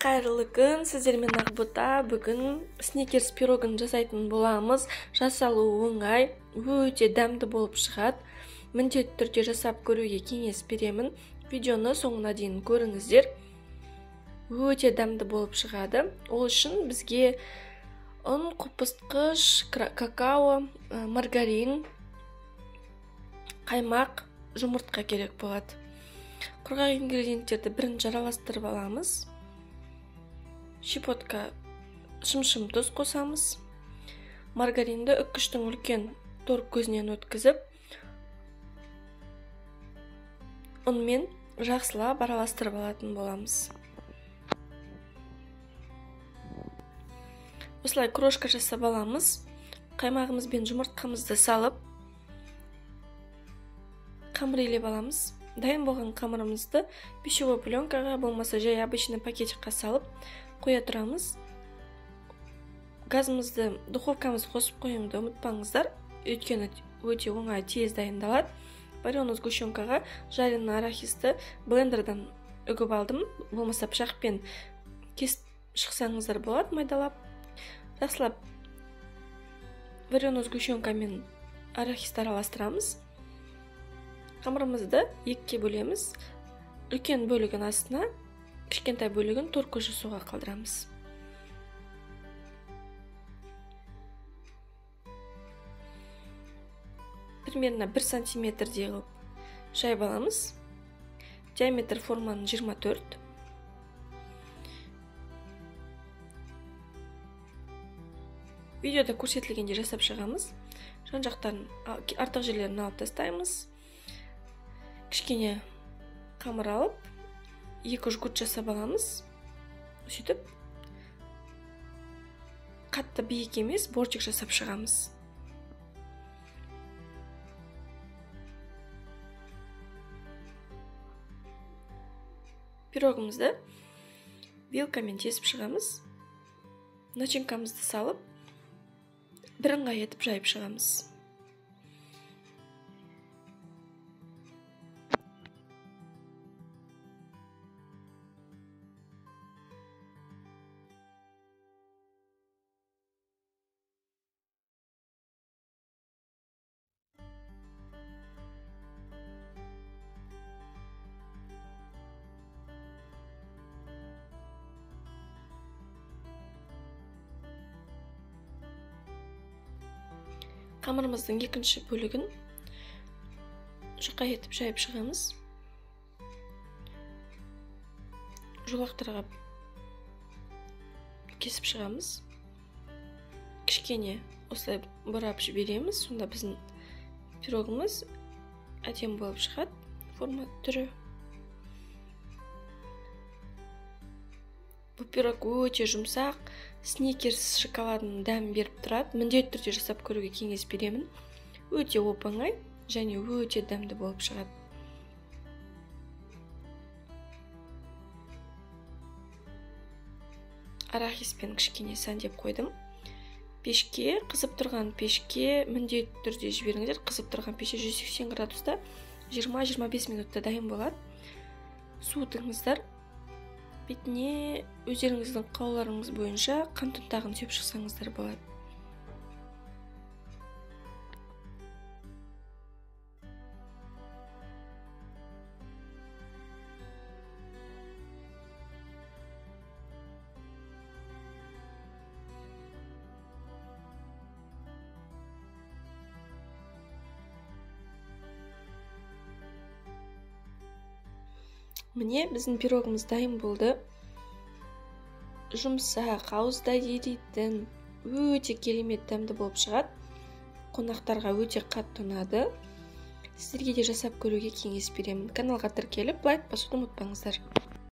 Қайырлы күн, сіздермен Ақбота. Бүгін сникерс пирогын жасайтын боламыз. Жасалуы оңай, өте дәмді болып шығады. Міндетті түрде жасап көруге кеңес беремін. Видеоны соңына дейін көріңіздер. Өте дәмді болып шығады. Ол үшін бізге ұн, қопыстқыш, какао, маргарин, қаймақ, жұмыртқа керек болады. Құрғақ ингредиенттерді бірінші араластырып аламыз. Щепотка шым-шым тұз қосамыз. Маргаринді үккіштің үлкен тор көзінен өткізіп, ұнмен жақсылап араластырып алатын боламыз. Осылай крошка жасап аламыз. Қаймағымыз бен жұмыртқамызды салып, қамыр илеп аламыз. Дайын болған қамырымызды пищевой пленкаға, болмаса жай обычный пакетикқа салып қоя тұрамыз. Газымызды, духовкамызды қосып қоюды ұмытпаңыздар, өйткені өте оңай тез дайындалады. Вареный сгущенкаға жареный арахисті блендердан үгіп алдым, болмаса пышақпен кесіп шықсаңыздар болады, майдалап. Жақсылап вареный сгущенка мен арахисті араластырамыз. Қамырымызды екіге бөлеміз. Үлкен бөлігін астына, кішкентай бөлігін тор көші суға қалдырамыз. Примерно 1 сантиметрдей қылып жайып аламыз. Диаметр форманың 24. Видеода көрсетілгенде жасап шығамыз. Жан жақтарын, артық жерлерін алып тастаймыз. Кішкене қамыр алып, 2 жгут жасап аламыз. Сөйтіп, қатты биік емес, бортик жасап шығамыз. Пирогымызды вилкамен тесіп шығамыз. Начинкамызды салып, бірыңғай етіп жайып шығамыз. Қамырымыздың екінші бөлігін жұқа етіп жайып шығамыз. Жолақтарға кесіп шығамыз. Кішкене осылай бұрап жібереміз. Сонда біздің пирогымыз әдемі болып шығады. Форма түрі. Бұл пирог өте жұмсақ, сникерс шоколадының дәмін беріп тұрады. Міндетті түрде жасап көруге кеңес беремін. Өте оп-оңай және өте дәмді болып шығады. Арахиспен кішкене сәндеп қойдым. Пешке, қызып тұрған пешке міндетті түрде жіберіңіздер. Қызып тұрған пеште 180 градуста 20-25 минутта дайын болады. Суытыңыздар. Бетіне өздеріңіздің қалауларыңыз бойынша қант ұнтағын сеп шықсаңыздар болады. Міне, біздің пирогымыз дайын болды. Жұмсақ, ауызда еритін, өте керемет дәмді болып шығады. Қонақтарға өте қатты ұнады. Сіздерге де жасап көруге кеңес беремін. Каналға тіркеліп, лайк басуды ұмытпаңыздар.